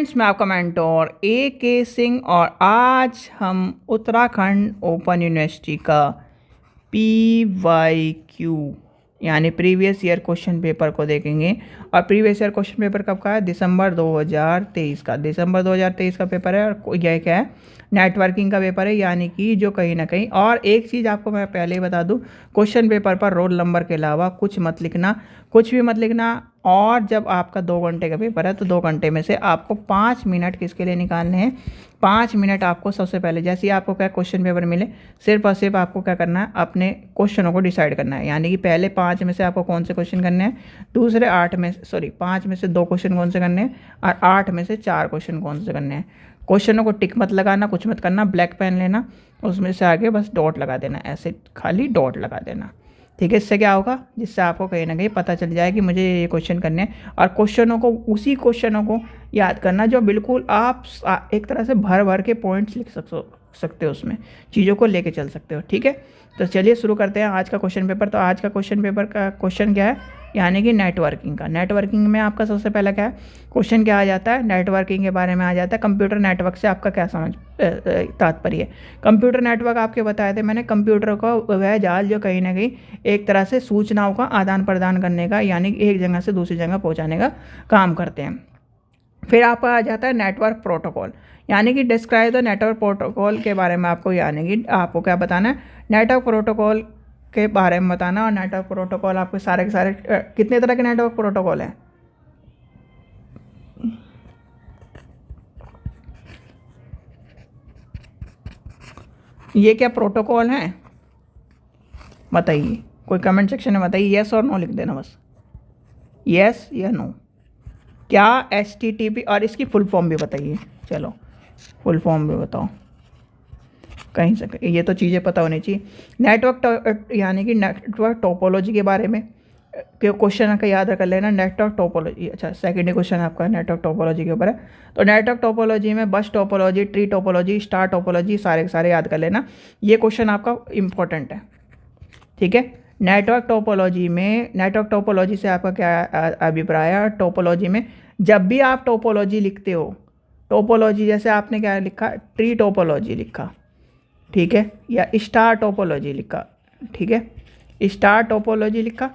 Friends, मैं आपका mentor A.K. Singh और आज हम उत्तराखंड ओपन यूनिवर्सिटी का PYQ यानी प्रीवियस ईयर क्वेश्चन पेपर को देखेंगे। और प्रीवियस ईयर क्वेश्चन पेपर कब का है? दिसंबर 2023 का। दिसंबर 2023 का पेपर है और यह क्या है? नेटवर्किंग का पेपर है, यानी कि जो कहीं ना कहीं। और एक चीज़ आपको मैं पहले ही बता दूं, क्वेश्चन पेपर पर रोल नंबर के अलावा कुछ मत लिखना, कुछ भी मत लिखना। और जब आपका 2 घंटे का पेपर है तो 2 घंटे में से आपको 5 मिनट किसके लिए निकालने हैं? 5 मिनट आपको सबसे पहले, जैसे ही आपको क्या क्वेश्चन पेपर मिले, सिर्फ और सिर्फ आपको क्या करना है? अपने क्वेश्चनों को डिसाइड करना है। यानी कि पहले 5 में से आपको कौन से क्वेश्चन करने हैं, दूसरे 5 में से 2 क्वेश्चन कौन से करने हैं, और 8 में से 4 क्वेश्चन कौन से करने हैं। क्वेश्चनों को टिक मत लगाना, कुछ मत करना। ब्लैक पेन लेना, उसमें से आगे बस डॉट लगा देना, ऐसे खाली डॉट लगा देना। ठीक है, इससे क्या होगा? जिससे आपको कहीं ना कहीं पता चल जाए कि मुझे ये क्वेश्चन करने हैं। और क्वेश्चनों को, उसी क्वेश्चनों को याद करना जो बिल्कुल आप एक तरह से भर भर के पॉइंट्स लिख सकते हो, उसमें चीज़ों को लेके चल सकते हो। ठीक है, तो चलिए शुरू करते हैं आज का क्वेश्चन पेपर। तो आज का क्वेश्चन पेपर का क्वेश्चन क्या है? यानी कि नेटवर्किंग का। नेटवर्किंग में आपका सबसे पहला क्या है क्वेश्चन? क्या आ जाता है? नेटवर्किंग के बारे में आ जाता है। कंप्यूटर नेटवर्क से आपका क्या समझ तात्पर्य है? कंप्यूटर नेटवर्क आपके बताए थे मैंने, कंप्यूटर का वह जाल जो कहीं ना कहीं एक तरह से सूचनाओं का आदान प्रदान करने का, यानी कि एक जगह से दूसरी जगह पहुंचाने का काम करते हैं। फिर आपका आ जाता है नेटवर्क प्रोटोकॉल, यानी कि डिस्क्राइब द नेटवर्क प्रोटोकॉल के बारे में आपको, यानी कि आपको क्या बताना है? नेटवर्क प्रोटोकॉल के बारे में बताना। और नेटवर्क प्रोटोकॉल आपके सारे के सारे कितने तरह के नेटवर्क प्रोटोकॉल हैं? ये क्या प्रोटोकॉल हैं? बताइए, कोई कमेंट सेक्शन में बताइए, यस और नो लिख देना बस, यस या नो। क्या HTTP, और इसकी फुल फॉर्म भी बताइए। चलो फुल फॉर्म भी बताओ, कहीं से ये तो चीज़ें पता होनी चाहिए। नेटवर्क यानी कि नेटवर्क टोपोलॉजी के बारे में क्वेश्चन का याद कर लेना। नेटवर्क टोपोलॉजी, अच्छा सेकेंड क्वेश्चन आपका नेटवर्क टोपोलॉजी के ऊपर है। तो नेटवर्क टोपोलॉजी में बस topology, tree topology, star topology, सारे के सारे याद कर लेना। ये क्वेश्चन आपका इम्पोर्टेंट है। ठीक है, नेटवर्क टोपोलॉजी में, नेटवर्क टोपोलॉजी से आपका क्या अभिप्राय है? टोपोलॉजी में जब भी आप टोपोलॉजी लिखते हो, टोपोलॉजी जैसे आपने क्या लिखा? ट्री टोपोलॉजी लिखा, ठीक है, या स्टार टोपोलॉजी लिखा, ठीक है, स्टार टोपोलॉजी लिखा।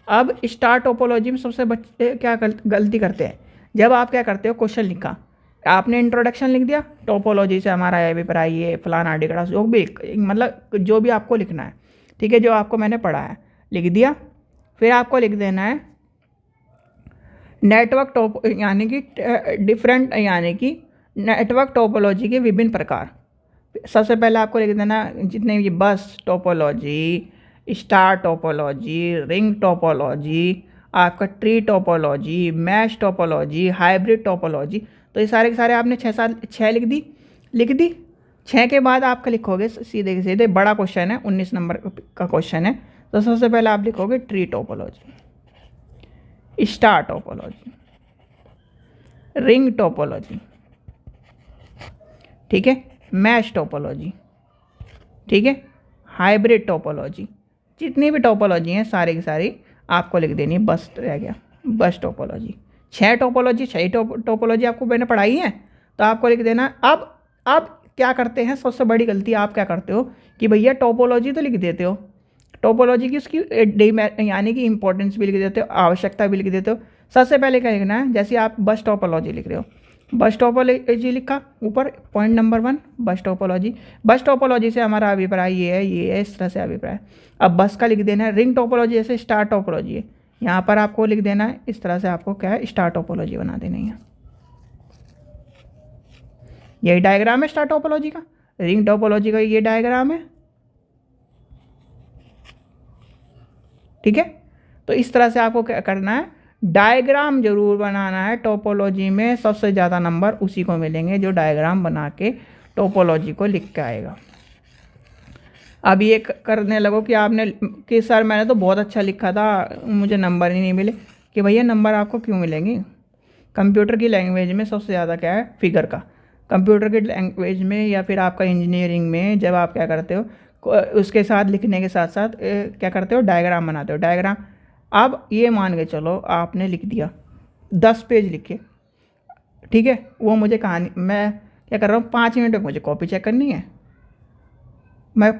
अब स्टार टोपोलॉजी में सबसे बच्चे क्या गलती करते हैं? जब आप क्या करते हो, क्वेश्चन लिखा, आपने इंट्रोडक्शन लिख दिया, टोपोलॉजी से हमारा अभिप्राय ये फलाना डिगड़ा, जो भी मतलब जो भी आपको लिखना है, ठीक है, जो आपको मैंने पढ़ा है लिख दिया। फिर आपको लिख देना है नेटवर्क यानी कि डिफरेंट, यानी कि नेटवर्क टोपोलॉजी के विभिन्न प्रकार। सबसे पहले आपको लिख देना जितने भी bus topology, star topology, ring topology, आपका tree topology, mesh topology, hybrid topology. तो ये सारे के सारे आपने 6 लिख दी। 6 के बाद आपका लिखोगे सीधे के सीधे, बड़ा क्वेश्चन है, 19 नंबर का क्वेश्चन है। तो सबसे पहले आप लिखोगे tree topology, star topology, ring topology, ठीक है, मैश टोपोलॉजी, ठीक है, हाइब्रिड टोपोलॉजी। जितनी भी टोपोलॉजी हैं सारी की सारी आपको लिख देनी है। बस रह गया बस टोपोलॉजी। 6 टोपोलॉजी, 6 टोपोलॉजी आपको मैंने पढ़ाई है, तो आपको लिख देना। अब क्या करते हैं, सबसे बड़ी गलती आप क्या करते हो कि भैया टोपोलॉजी तो लिख देते हो, टोपोलॉजी की उसकी यानी कि इंपॉर्टेंस भी लिख देते हो, आवश्यकता भी लिख देते हो। सबसे पहले क्या लिखना है? जैसे आप बस टोपोलॉजी लिख रहे हो, बस टोपोलॉजी लिखा, ऊपर पॉइंट नंबर 1 बस टोपोलॉजी। बस टोपोलॉजी से हमारा अभिप्राय ये है, इस तरह से अभिप्राय। अब बस का लिख देना है। रिंग टोपोलॉजी जैसे स्टार टोपोलॉजी है, यहाँ पर आपको लिख देना है, इस तरह से आपको क्या है, स्टार टोपोलॉजी बना देनी है। यही डायग्राम है स्टार टोपोलॉजी का, रिंग टोपोलॉजी का ये डायग्राम है, ठीक है। तो इस तरह से आपको क्या करना है, डायग्राम जरूर बनाना है। टोपोलॉजी में सबसे ज़्यादा नंबर उसी को मिलेंगे जो डायग्राम बना के टोपोलॉजी को लिख के आएगा। अब ये करने लगो कि आपने कि सर मैंने तो बहुत अच्छा लिखा था, मुझे नंबर ही नहीं मिले। कि भैया नंबर आपको क्यों मिलेंगे? कंप्यूटर की लैंग्वेज में सबसे ज़्यादा क्या है, फिगर का। कंप्यूटर की लैंग्वेज में या फिर आपका इंजीनियरिंग में जब आप क्या करते हो, उसके साथ लिखने के साथ साथ क्या करते हो, डायग्राम बनाते हो। डायग्राम, अब ये मान के चलो आपने लिख दिया, 10 पेज लिखे, ठीक है, वो मुझे कहानी, मैं क्या कर रहा हूँ, 5 मिनट में मुझे कॉपी चेक करनी है, मैं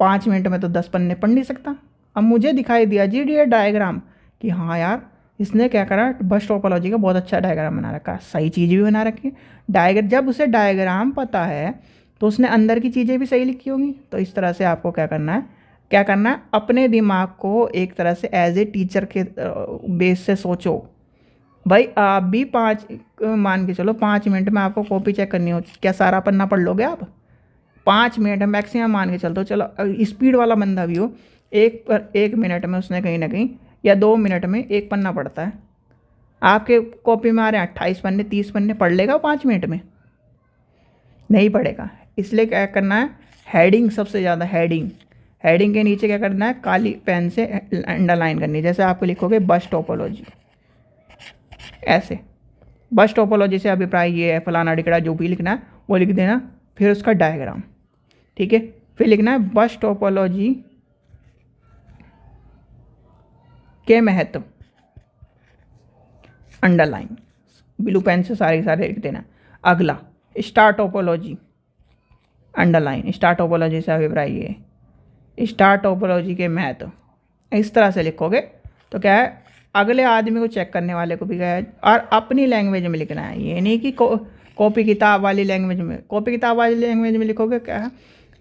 5 मिनट में तो 10 पन्ने पढ़ नहीं सकता। अब मुझे दिखाई दिया जी ये डायग्राम कि हाँ यार इसने क्या करा, बस टोपोलॉजी का बहुत अच्छा डायग्राम बना रखा है, सही चीज़ भी बना रखी है। जब उसे डायग्राम पता है तो उसने अंदर की चीज़ें भी सही लिखी होंगी। तो इस तरह से आपको क्या करना है, अपने दिमाग को एक तरह से एज ए टीचर के बेस से सोचो। भाई आप भी मान के चलो 5 मिनट में आपको कॉपी चेक करनी हो, क्या सारा पन्ना पढ़ लोगे आप? 5 मिनट मैक्सिमम मान के चलते हो। चलो स्पीड वाला बंदा भी हो, 1 मिनट में उसने कहीं ना कहीं या 2 मिनट में 1 पन्ना पढ़ता है। आपके कॉपी में आ रहे हैं 28 पन्ने 30 पन्ने, पढ़ लेगा 5 मिनट में? नहीं पढ़ेगा। इसलिए क्या करना है, हेडिंग, सबसे ज़्यादा हेडिंग के नीचे क्या करना है, काली पेन से अंडरलाइन करनी है। जैसे आपको लिखोगे बस टोपोलॉजी, ऐसे बस टोपोलॉजी से अभिप्राय ये है, फलाना डिकड़ा, जो भी लिखना है वो लिख देना, फिर उसका डायग्राम, ठीक है। फिर लिखना है बस टोपोलॉजी के महत्व, अंडरलाइन, ब्लू पेन से सारे लिख देना। अगला star topology, underline, star topology से अभिप्राय ये, स्टार टोपोलॉजी के महत्व। इस तरह से लिखोगे तो क्या है, अगले आदमी को चेक करने वाले को भी क्या है, और अपनी लैंग्वेज में लिखना है। ये नहीं कि कॉपी किताब वाली लैंग्वेज में, कॉपी किताब वाली लैंग्वेज में लिखोगे क्या है,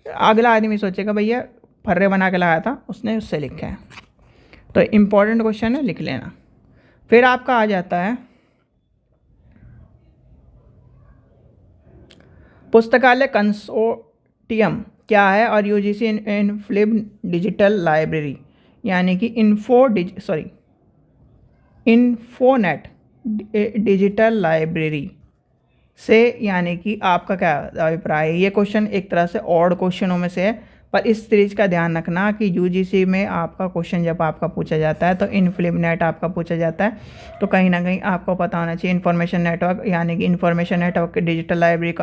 अगला आदमी सोचेगा भैया फर्रे बना के लाया था उसने, उससे लिखा है। तो इम्पोर्टेंट क्वेश्चन है, लिख लेना। फिर आपका आ जाता है पुस्तकालय कंसोर्टियम क्या है, और यूजीसी इनफ्लिप डिजिटल लाइब्रेरी, यानी कि इन्फोनेट डिजिटल लाइब्रेरी से, यानी कि आपका क्या अभिप्राय है। ये क्वेश्चन एक तरह से ऑड क्वेश्चनों में से है, पर इस चीज़ का ध्यान रखना कि यूजीसी में आपका क्वेश्चन जब आपका पूछा जाता है तो इनफ्लिपनेट आपका पूछा जाता है, तो कहीं ना कहीं आपको पता होना चाहिए इन्फॉर्मेशन नेटवर्क, यानी कि इन्फॉर्मेशन नेटवर्क के डिजिटल लाइब्रेरी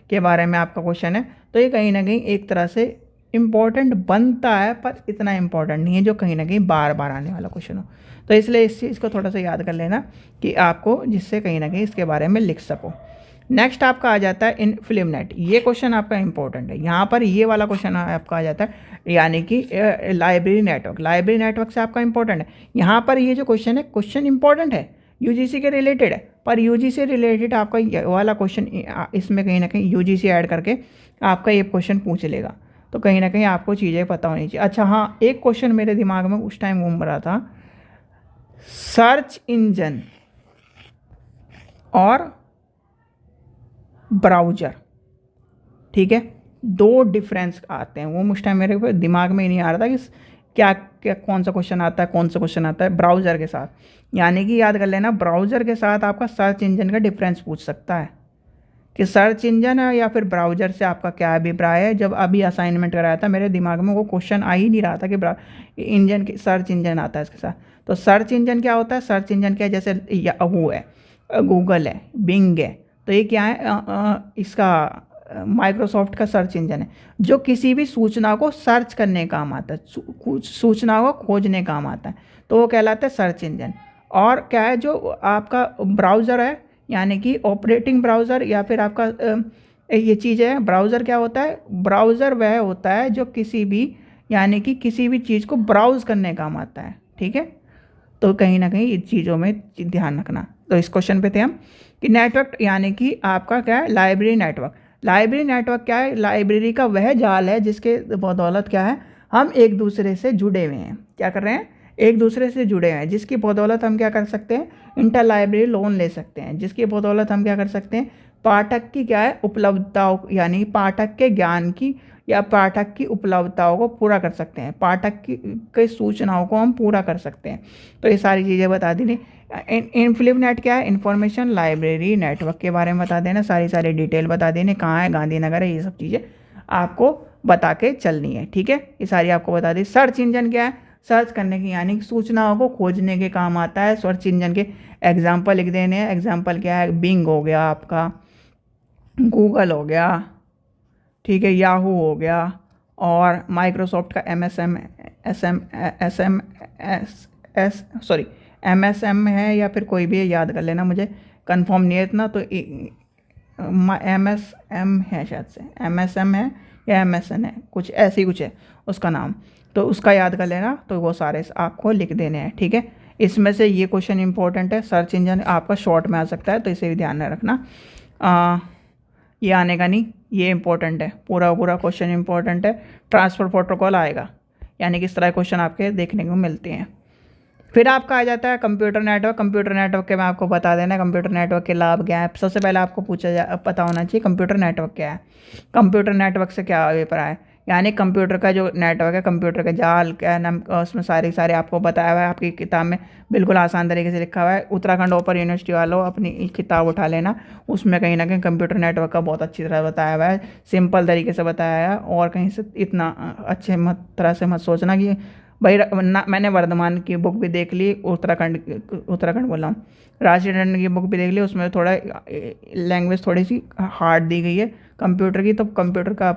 के बारे में आपका क्वेश्चन है। तो ये कहीं ना कहीं एक तरह से इम्पॉर्टेंट बनता है, पर इतना इम्पॉर्टेंट नहीं है जो कहीं ना कहीं बार बार आने वाला क्वेश्चन हो। तो इसलिए इस चीज़ को थोड़ा सा याद कर लेना कि आपको, जिससे कहीं ना कहीं इसके बारे में लिख सको। नेक्स्ट आपका आ जाता है इनफ्लिपनेट, ये क्वेश्चन आपका इंपॉर्टेंट है। यहाँ पर ये वाला क्वेश्चन आपका आ जाता है, यानी कि लाइब्रेरी नेटवर्क से आपका इंपॉर्टेंट है। यहाँ पर ये जो क्वेश्चन है, क्वेश्चन इंपॉर्टेंट है, यूजीसी के रिलेटेड है, पर यूजीसी से रिलेटेड आपका ये वाला क्वेश्चन, इसमें कहीं ना कहीं यूजीसी ऐड करके आपका ये क्वेश्चन पूछ लेगा। तो कहीं ना कहीं आपको चीज़ें पता होनी चाहिए। अच्छा हाँ, एक क्वेश्चन मेरे दिमाग में उस टाइम घूम रहा था, सर्च इंजन और ब्राउज़र, ठीक है, 2 डिफरेंस आते हैं। वो उस टाइम मेरे दिमाग में ही नहीं आ रहा था कि क्या कौन सा क्वेश्चन आता है ब्राउज़र के साथ। यानी कि याद कर लेना, ब्राउज़र के साथ आपका सर्च इंजन का डिफरेंस पूछ सकता है कि सर्च इंजन है या फिर ब्राउज़र से आपका क्या अभिप्राय है। जब अभी असाइनमेंट कराया था मेरे दिमाग में वो क्वेश्चन आ ही नहीं रहा था कि सर्च इंजन आता है इसके साथ। तो सर्च इंजन क्या होता है, सर्च इंजन क्या है, जैसे वो है गूगल है, बिंग है, तो ये क्या है, इसका माइक्रोसॉफ्ट का सर्च इंजन है, जो किसी भी सूचना को सर्च करने काम आता है, सूचना को खोजने काम आता है, तो वो कहलाता है सर्च इंजन। और क्या है, जो आपका ब्राउज़र है, यानी कि ऑपरेटिंग ब्राउज़र, या फिर आपका ये चीज़ है। ब्राउज़र क्या होता है, ब्राउज़र वह होता है जो किसी भी चीज़ को ब्राउज़ करने काम आता है, ठीक है। तो कहीं ना कहीं इन चीज़ों में ध्यान रखना। तो इस क्वेश्चन पे थे हम कि नेटवर्क, यानी कि आपका क्या है, लाइब्रेरी नेटवर्क क्या है, लाइब्रेरी का वह जाल है जिसके बदौलत क्या है, हम एक दूसरे से जुड़े हुए हैं। क्या कर रहे हैं, एक दूसरे से जुड़े हुए हैं, जिसकी बदौलत हम क्या कर सकते हैं, इंटर लाइब्रेरी लोन ले सकते हैं, जिसकी बदौलत हम क्या कर सकते हैं, पाठक की क्या है उपलब्धताओं, यानी पाठक के ज्ञान की या पाठक की उपलब्धताओं को पूरा कर सकते हैं, पाठक की सूचनाओं को हम पूरा कर सकते हैं। तो ये सारी चीज़ें बता दी। इनफ्लिपनेट क्या है, इंफॉर्मेशन लाइब्रेरी नेटवर्क के बारे में बता देना, सारी डिटेल बता देने, कहाँ है, गांधीनगर है, ये सब चीज़ें आपको बता के चलनी है, ठीक है। ये सारी आपको बता दी। सर्च इंजन क्या है, सर्च करने की, यानी सूचनाओं को खोजने के काम आता है। सर्च इंजन के एग्जाम्पल लिख देने हैं। एग्जाम्पल क्या है, बिंग हो गया, आपका गूगल हो गया, ठीक है, याहू हो गया, और माइक्रोसॉफ्ट का MSM है, या फिर कोई भी याद कर लेना, मुझे कंफर्म नहीं है इतना। तो MSM है, शायद से MSM है या MSN है, कुछ ऐसी कुछ है उसका नाम, तो उसका याद कर लेना। तो वो सारे आपको लिख देने हैं, ठीक है। इसमें से ये क्वेश्चन इंपॉर्टेंट है, सर्च इंजन आपका शॉर्ट में आ सकता है, तो इसे भी ध्यान में रखना। ये आने का नहीं, ये इंपॉर्टेंट है, पूरा पूरा क्वेश्चन इंपॉर्टेंट है। ट्रांसफ़र प्रोटोकॉल आएगा, यानी कि इस तरह क्वेश्चन आपके देखने को मिलते हैं। फिर आपका आ जाता है कंप्यूटर नेटवर्क। कंप्यूटर नेटवर्क के मैं आपको बता देना, कंप्यूटर नेटवर्क के लाभ क्या है। सबसे पहले आपको पता होना चाहिए कंप्यूटर नेटवर्क क्या है, कंप्यूटर नेटवर्क से क्या अभिप्राय है। यानी कंप्यूटर का जो नेटवर्क है, कंप्यूटर का जाल क्या नाम, उसमें सारे आपको बताया हुआ है, आपकी किताब में बिल्कुल आसान तरीके से लिखा हुआ है। उत्तराखंड ओपन यूनिवर्सिटी वालों अपनी किताब उठा लेना, उसमें कहीं ना कहीं कंप्यूटर नेटवर्क का बहुत अच्छी तरह बताया हुआ है, सिंपल तरीके से बताया है। और कहीं से इतना अच्छे तरह से मत सोचना कि भाई मैंने वर्धमान की बुक भी देख ली, उत्तराखंड बोला हूँ, राशि टंडन की बुक भी देख ली, उसमें थोड़ा लैंग्वेज थोड़ी सी हार्ड दी गई है कंप्यूटर की। तो कंप्यूटर का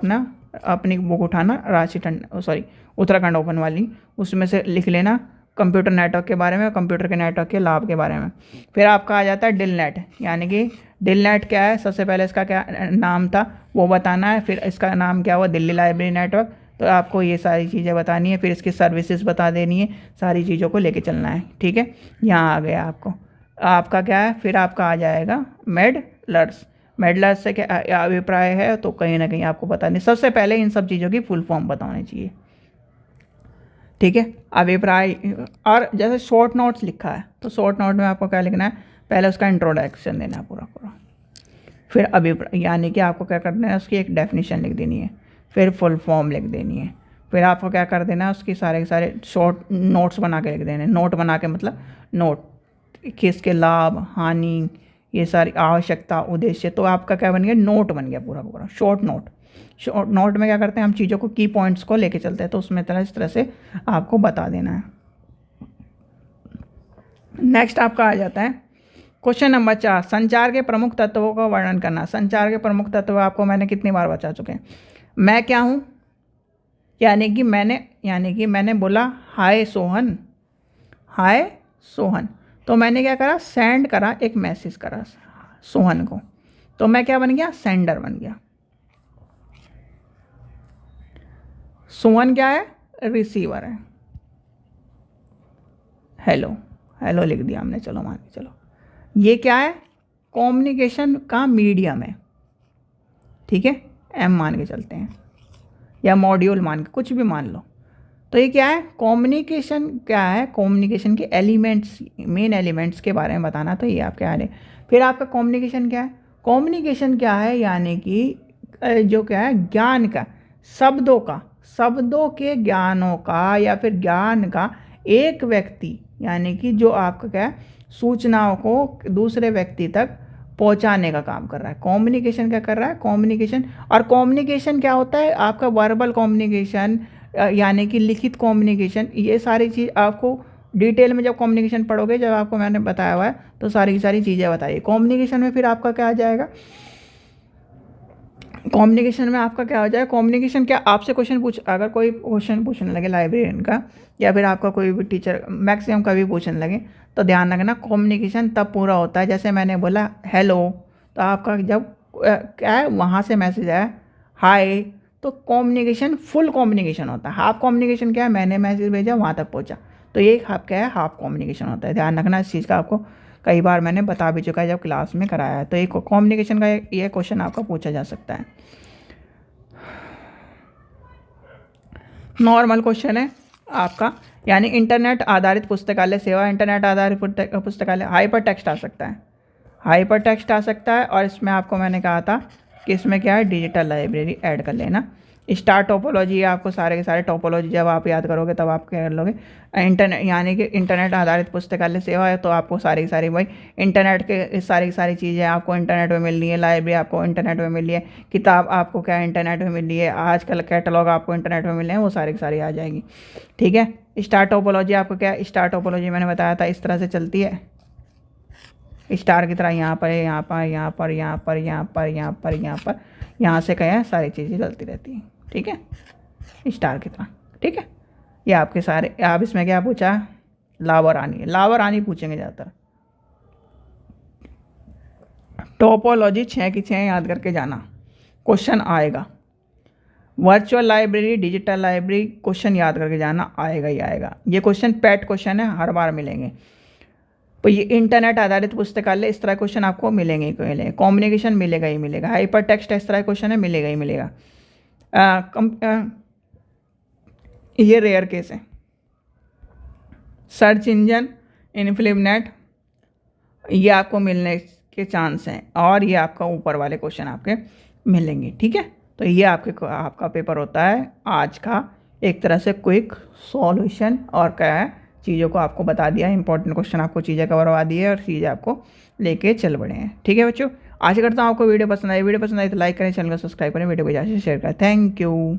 अपनी बुक उठाना, राशि टंडन सॉरी उत्तराखंड ओपन वाली, उसमें से लिख लेना कंप्यूटर नेटवर्क के बारे में, कंप्यूटर के नेटवर्क के लाभ के बारे में। फिर आपका आ जाता है डिल नेट, यानी कि डिल नेट क्या है। सबसे पहले इसका क्या नाम था वो बताना है, फिर इसका नाम क्या हुआ, दिल्ली लाइब्रेरी नेटवर्क। तो आपको ये सारी चीज़ें बतानी है, फिर इसकी सर्विसेज बता देनी है, सारी चीज़ों को लेके चलना है, ठीक है। यहाँ आ गया आपका क्या है। फिर आपका आ जाएगा मेडलर्स। मेडलर्स से क्या अभिप्राय है, तो कहीं ना कहीं आपको पता नहीं। सबसे पहले इन सब चीज़ों की फुल फॉर्म बतानी चाहिए, ठीक है। अभिप्राय, और जैसे शॉर्ट नोट्स लिखा है, तो शॉर्ट नोट में आपको क्या लिखना है, पहले उसका इंट्रोडक्शन देना है पूरा पूरा, फिर अभिप्राय यानी कि आपको क्या करना है, उसकी एक डेफिनेशन लिख देनी है, फिर फुल फॉर्म लिख देनी है, फिर आपको क्या कर देना है, उसकी सारे सारे शॉर्ट नोट्स बना के लिख देने। नोट बना के मतलब नोट किसके लाभ हानि, ये सारी आवश्यकता उद्देश्य, तो आपका क्या बन गया, नोट बन गया पूरा पूरा शॉर्ट नोट। शॉर्ट नोट में क्या करते हैं, हम चीज़ों को की पॉइंट्स को लेके चलते हैं, तो उसमें इस तरह से आपको बता देना है। नेक्स्ट आपका आ जाता है क्वेश्चन नंबर 4, संचार के प्रमुख तत्वों का वर्णन करना। संचार के प्रमुख तत्व आपको मैंने कितनी बार बता चुके हैं। मैं क्या हूँ, यानी कि मैंने बोला हाय सोहन, हाय सोहन, तो मैंने क्या करा, सेंड करा, एक मैसेज करा सोहन को, तो मैं क्या बन गया, सेंडर बन गया। सोहन क्या है, रिसीवर है। हेलो हेलो लिख दिया हमने, चलो मान के चलो। ये क्या है, कम्युनिकेशन का मीडियम है, ठीक है, एम मान के चलते हैं, या मॉड्यूल मान के, कुछ भी मान लो। तो ये क्या है, कम्युनिकेशन क्या है, कम्युनिकेशन के एलिमेंट्स, मेन एलिमेंट्स के बारे में बताना। तो ये आपके आ रहे। फिर आपका कम्युनिकेशन क्या है, कम्युनिकेशन क्या है, यानी कि जो क्या है, ज्ञान का, शब्दों के ज्ञानों का, या फिर ज्ञान का एक व्यक्ति, यानी कि जो आपका क्या है, सूचनाओं को दूसरे व्यक्ति तक पहुंचाने का काम कर रहा है। कम्युनिकेशन क्या कर रहा है, कम्युनिकेशन। और कम्युनिकेशन क्या होता है, आपका वर्बल कम्युनिकेशन, यानी कि लिखित कम्युनिकेशन। ये सारी चीज़ आपको डिटेल में जब कम्युनिकेशन पढ़ोगे, जब आपको मैंने बताया हुआ है, तो सारी चीज़ें बताइए कम्युनिकेशन में। फिर आपका क्या आ जाएगा, कम्युनिकेशन में आपका क्या हो जाएगा, कम्युनिकेशन क्या, आपसे अगर कोई क्वेश्चन पूछने लगे लाइब्रेरियन का, या फिर आपका कोई भी टीचर मैक्सिमम कभी पूछने लगे, तो ध्यान रखना कम्युनिकेशन तब पूरा होता है, जैसे मैंने बोला हेलो, तो आपका जब क्या है, वहाँ से मैसेज आया हाय, तो कम्युनिकेशन फुल कम्युनिकेशन होता है। हाफ कम्युनिकेशन क्या है, मैंने मैसेज भेजा वहाँ तक पहुँचा, तो ये क्या है, हाफ कम्युनिकेशन होता है। ध्यान रखना इस चीज़ का, आपको कई बार मैंने बता भी चुका है जब क्लास में कराया है। तो एक कम्युनिकेशन का ये क्वेश्चन आपका पूछा जा सकता है। नॉर्मल क्वेश्चन है आपका, यानी इंटरनेट आधारित पुस्तकालय सेवा, इंटरनेट आधारित पुस्तकालय, हाइपर टेक्स्ट आ सकता है, हाइपर टेक्स्ट आ सकता है। और इसमें आपको मैंने कहा था कि इसमें क्या है, डिजिटल लाइब्रेरी ऐड कर लेना। स्टार टोपोलॉजी, आपको सारे के सारे टोपोलॉजी जब आप याद करोगे तब आप क्या कर लोगे। इंटरनेट, यानी कि इंटरनेट आधारित पुस्तकालय सेवा है, तो आपको सारी भाई इंटरनेट के सारी चीज़ें आपको इंटरनेट में मिल रही है, लाइब्रेरी आपको इंटरनेट में मिल रही है, किताब आपको क्या इंटरनेट में मिल रही है, आजकल कैटलॉग आपको इंटरनेट में मिल रहे हैं, वो सारी आ जाएगी, ठीक है। स्टार टोपोलॉजी आपको क्या, स्टार टोपोलॉजी मैंने बताया था इस तरह से चलती है, स्टार की तरह, यहाँ पर यहाँ पर यहाँ पर यहाँ पर यहाँ पर यहाँ पर यहाँ पर यहाँ से क्या है, सारी चीज़ें चलती रहती हैं, ठीक है, स्टार की तरह, ठीक है। ये आपके सारे, आप इसमें क्या पूछा, लाभ और हानि, लाभ और हानि पूछेंगे ज़्यादातर। टोपोलॉजी 6 की 6 याद करके जाना, क्वेश्चन आएगा। Virtual library, digital library, question याद करके जाना, आएगा ही आएगा। ये क्वेश्चन पैट क्वेश्चन है, हर बार मिलेंगे। तो ये इंटरनेट आधारित पुस्तकालय, इस तरह क्वेश्चन आपको मिलेंगे ही मिलेंगे। कम्युनिकेशन मिलेगा ही मिलेगा। हाइपर टेक्स्ट, इस तरह क्वेश्चन है, मिलेगा ही मिलेगा। ये रेयर केस है। सर्च इंजन, इनफ्लिप नेट, ये आपको मिलने के चांस हैं, और ये आपका ऊपर वाले क्वेश्चन आपके मिलेंगे। ठीक है, तो ये आपका पेपर होता है आज का एक तरह से क्विक सॉल्यूशन, और क्या है, चीज़ों को आपको बता दिया, इंपॉर्टेंट क्वेश्चन आपको चीज़ें कवर करवा दी है और चीज़ें आपको लेके चल बढ़े हैं। ठीक है बच्चों, आशा करता हूँ आपको वीडियो पसंद आई। वीडियो पसंद आई तो लाइक करें, चैनल को सब्सक्राइब करें, वीडियो को ज़्यादा से शेयर करें। Thank you.